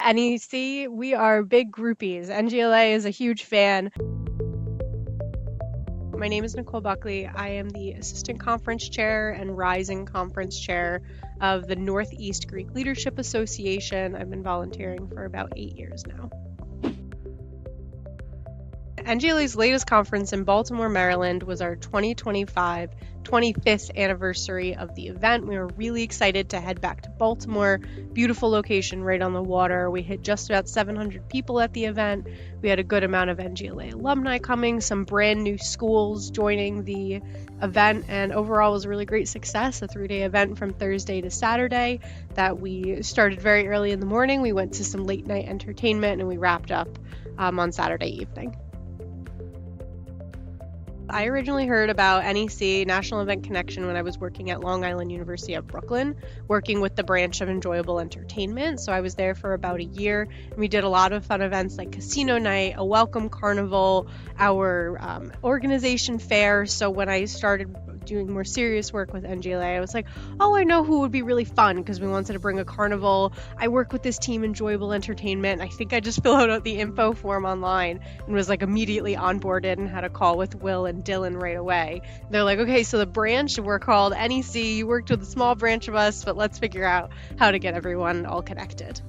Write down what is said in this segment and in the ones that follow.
NEC, we are big groupies. NGLA is a huge fan. My name is Nicole Buckley. I am the Assistant Conference Chair and Rising Conference Chair of the Northeast Greek Leadership Association. I've been volunteering for about 8 years now. NGLA's latest conference in Baltimore, Maryland was our 2025 25th anniversary of the event. We were really excited to head back to Baltimore. Beautiful location right on the water. We hit just about 700 people at the event. We had a good amount of NGLA alumni coming, some brand new schools joining the event, and overall was a really great success. A 3-day event from Thursday to Saturday that we started very early in the morning. We went to some late night entertainment and we wrapped up on Saturday evening. I originally heard about NEC, National Event Connection, when I was working at Long Island University of Brooklyn, working with the branch of enjoyable entertainment. So I was there for about a year, and we did a lot of fun events like casino night, a welcome carnival, our organization fair. So when I started doing more serious work with NGLA, I was like, oh, I know who would be really fun, because we wanted to bring a carnival. I work with this team, Enjoyable Entertainment. I think I just filled out the info form online and was like immediately onboarded and had a call with Will and Dylan right away. They're like, okay, so the branch, we're called NEC. You worked with a small branch of us, but let's figure out how to get everyone all connected.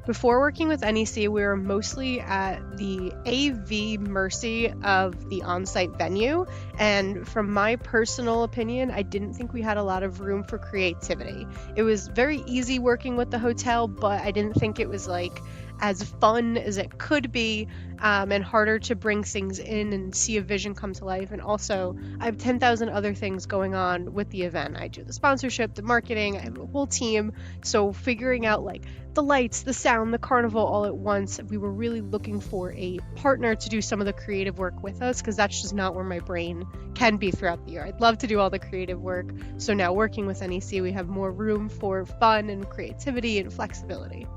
Before working with NEC, we were mostly at the AV mercy of the on-site venue, and from my personal opinion, I didn't think we had a lot of room for creativity. It was very easy working with the hotel, but I didn't think it was like as fun as it could be, and harder to bring things in and see a vision come to life. And also, I have 10,000 other things going on with the event. I do the sponsorship, the marketing, I have a whole team. So figuring out like the lights, the sound, the carnival all at once, we were really looking for a partner to do some of the creative work with us, because that's just not where my brain can be throughout the year. I'd love to do all the creative work. So now working with NEC, we have more room for fun and creativity and flexibility.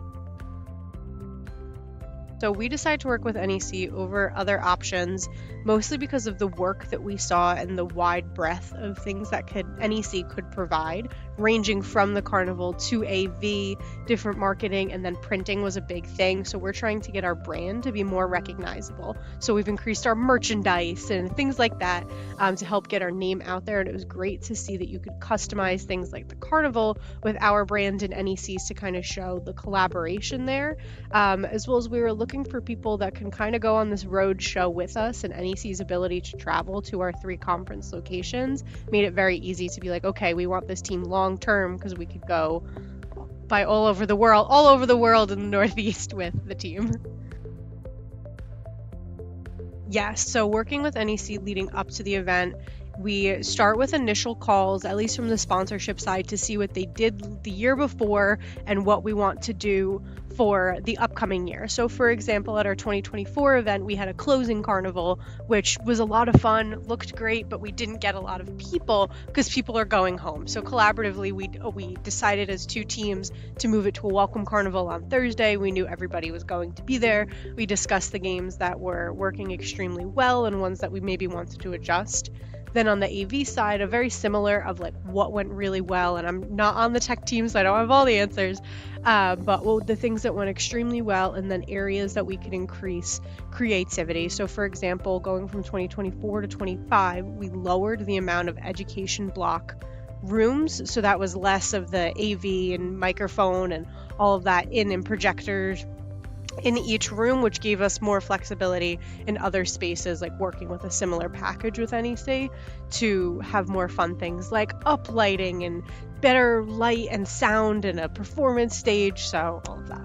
So we decided to work with NEC over other options, mostly because of the work that we saw and the wide breadth of things that NEC could provide, ranging from the carnival to AV, different marketing, and then printing was a big thing. So we're trying to get our brand to be more recognizable. So we've increased our merchandise and things like that to help get our name out there. And it was great to see that you could customize things like the carnival with our brand and NEC's to kind of show the collaboration there, as well as we were looking for people that can kind of go on this road show with us, and NEC's ability to travel to our 3 conference locations made it very easy to be like, okay, we want this team long term, because we could go by all over the world in the Northeast with the team. Yes, so working with NEC leading up to the event, we start with initial calls, at least from the sponsorship side, to see what they did the year before and what we want to do for the upcoming year. So for example, at our 2024 event, we had a closing carnival, which was a lot of fun, looked great, but we didn't get a lot of people because people are going home. So collaboratively, we decided as 2 teams to move it to a welcome carnival on Thursday. We knew everybody was going to be there. We discussed the games that were working extremely well and ones that we maybe wanted to adjust. Then on the AV side, a very similar of like what went really well, and I'm not on the tech team, so I don't have all the answers, but the things that went extremely well, and then areas that we could increase creativity. So for example, going from 2024 to 25, we lowered the amount of education block rooms, so that was less of the AV and microphone and all of that in projectors in each room, which gave us more flexibility in other spaces, like working with a similar package with NEC to have more fun things like up lighting and better light and sound and a performance stage, so all of that.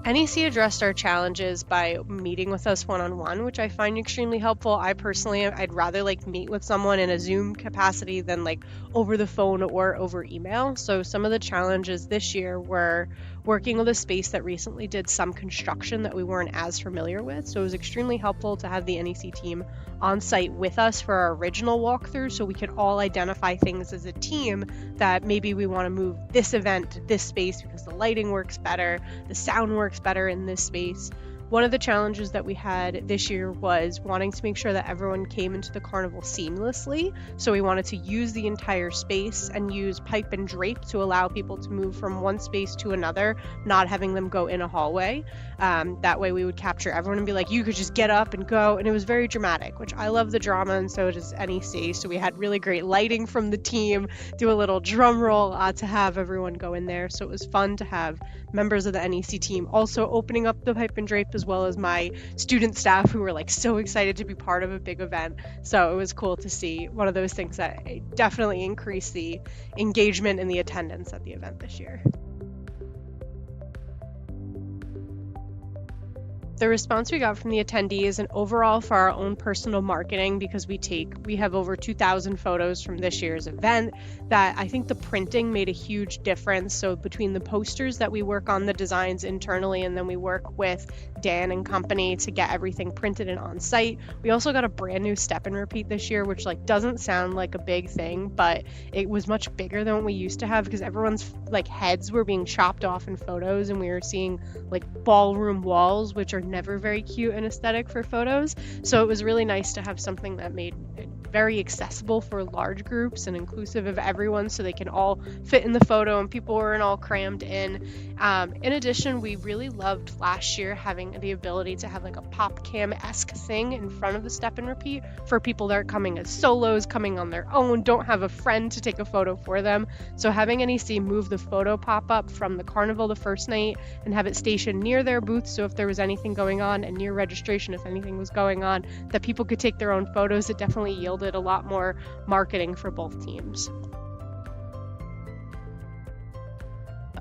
NEC addressed our challenges by meeting with us one-on-one, which I find extremely helpful. I'd rather like meet with someone in a Zoom capacity than like over the phone or over email. So some of the challenges this year were working with a space that recently did some construction that we weren't as familiar with. So it was extremely helpful to have the NEC team on site with us for our original walkthrough, so we could all identify things as a team that maybe we want to move this event to this space because the lighting works better, the sound works better in this space. One of the challenges that we had this year was wanting to make sure that everyone came into the carnival seamlessly. So we wanted to use the entire space and use pipe and drape to allow people to move from one space to another, not having them go in a hallway. That way we would capture everyone and be like, you could just get up and go. And it was very dramatic, which I love the drama, and so does NEC. So we had really great lighting from the team, do a little drum roll to have everyone go in there. So it was fun to have members of the NEC team also opening up the pipe and drape, as well as my student staff who were like so excited to be part of a big event. So it was cool to see, one of those things that definitely increased the engagement and the attendance at the event this year. The response we got from the attendees and overall for our own personal marketing, because we have over 2,000 photos from this year's event, that I think the printing made a huge difference. So between the posters that we work on the designs internally, and then we work with Dan and company to get everything printed and on site. We also got a brand new step and repeat this year, which like doesn't sound like a big thing, but it was much bigger than what we used to have, because everyone's like heads were being chopped off in photos, and we were seeing like ballroom walls, which are never very cute and aesthetic for photos. So it was really nice to have something that made it very accessible for large groups and inclusive of everyone, so they can all fit in the photo and people weren't all crammed in. In addition, we really loved last year having the ability to have like a pop cam-esque thing in front of the step and repeat for people that are coming as solos, coming on their own, don't have a friend to take a photo for them. So having NEC move the photo pop-up from the carnival the first night and have it stationed near their booth, so if there was anything going on, and near registration if anything was going on, that people could take their own photos, it definitely yielded a lot more marketing for both teams.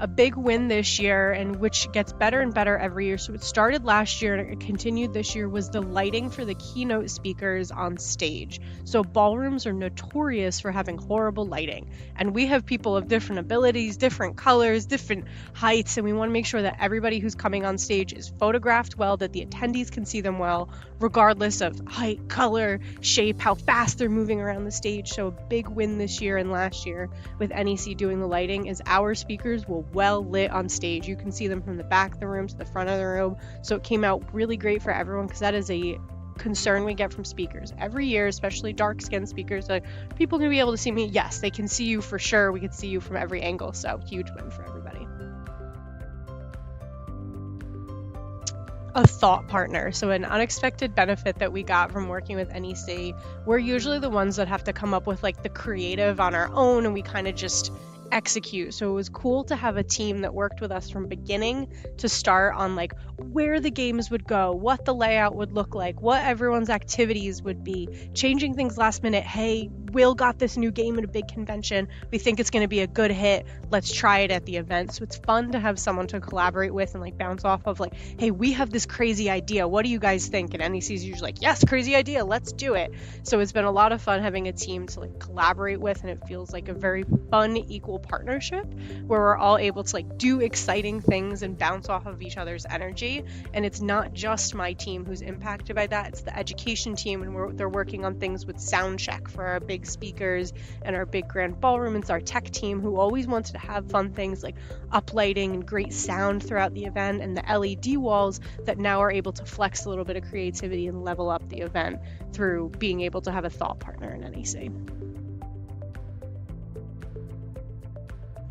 A big win this year, and which gets better and better every year, so it started last year and it continued this year, was the lighting for the keynote speakers on stage. So ballrooms are notorious for having horrible lighting, and we have people of different abilities, different colors, different heights, and we want to make sure that everybody who's coming on stage is photographed well, that the attendees can see them well, regardless of height, color, shape, how fast they're moving around the stage. So a big win this year and last year with NEC doing the lighting is our speakers will well lit on stage. You can see them from the back of the room to the front of the room. So it came out really great for everyone, because that is a concern we get from speakers every year, especially dark skinned speakers. Like, people can be able to see me. Yes, they can see you for sure. We can see you from every angle. So huge win for everybody. A thought partner. So an unexpected benefit that we got from working with NEC, we're usually the ones that have to come up with like the creative on our own, and we kind of just execute. So it was cool to have a team that worked with us from beginning to start on like where the games would go, what the layout would look like, what everyone's activities would be, changing things last minute. Hey, Will got this new game at a big convention. We think it's going to be a good hit. Let's try it at the event. So it's fun to have someone to collaborate with and like bounce off of, like, hey, we have this crazy idea. What do you guys think? And NEC's usually like, yes, crazy idea. Let's do it. So it's been a lot of fun having a team to like collaborate with, and it feels like a very fun, equal partnership where we're all able to like do exciting things and bounce off of each other's energy. And it's not just my team who's impacted by that, it's the education team, and they're working on things with sound check for our big speakers and our big grand ballroom. It's our tech team who always wanted to have fun things like uplighting and great sound throughout the event, and the LED walls that now are able to flex a little bit of creativity and level up the event through being able to have a thought partner in NEC.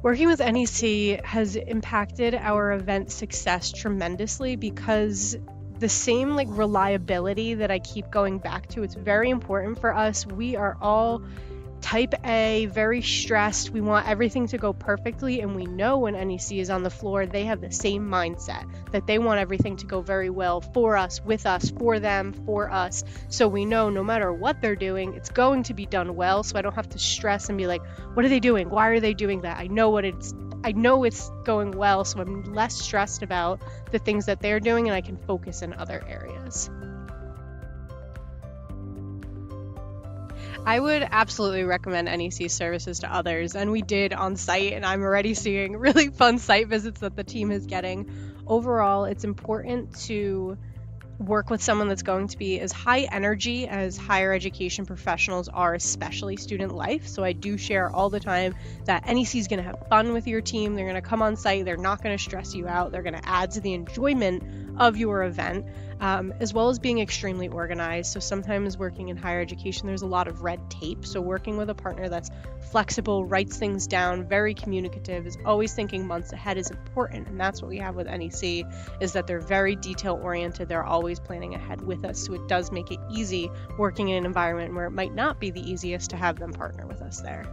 Working with NEC has impacted our event success tremendously, because the same like reliability that I keep going back to, it's very important for us. We are all type A, very stressed. We want everything to go perfectly, and we know when NEC is on the floor, they have the same mindset that they want everything to go very well for us, with us, for them, for us. So we know no matter what they're doing, it's going to be done well. So I don't have to stress and be like, what are they doing? Why are they doing that? I know it's going well, so I'm less stressed about the things that they're doing, and I can focus in other areas. I would absolutely recommend NEC services to others, and we did on site, and I'm already seeing really fun site visits that the team is getting. Overall, it's important to work with someone that's going to be as high energy as higher education professionals are, especially student life. So I do share all the time that NEC is going to have fun with your team. They're going to come on site. They're not going to stress you out. They're going to add to the enjoyment of your event, as well as being extremely organized. So sometimes working in higher education, there's a lot of red tape. So working with a partner that's flexible, writes things down, very communicative, is always thinking months ahead is important. And that's what we have with NEC, is that they're very detail oriented. They're always planning ahead with us. So it does make it easy working in an environment where it might not be the easiest to have them partner with us there.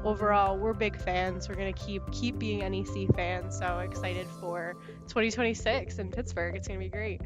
Overall, we're big fans. We're going to keep being NEC fans. So excited for 2026 in Pittsburgh. It's going to be great.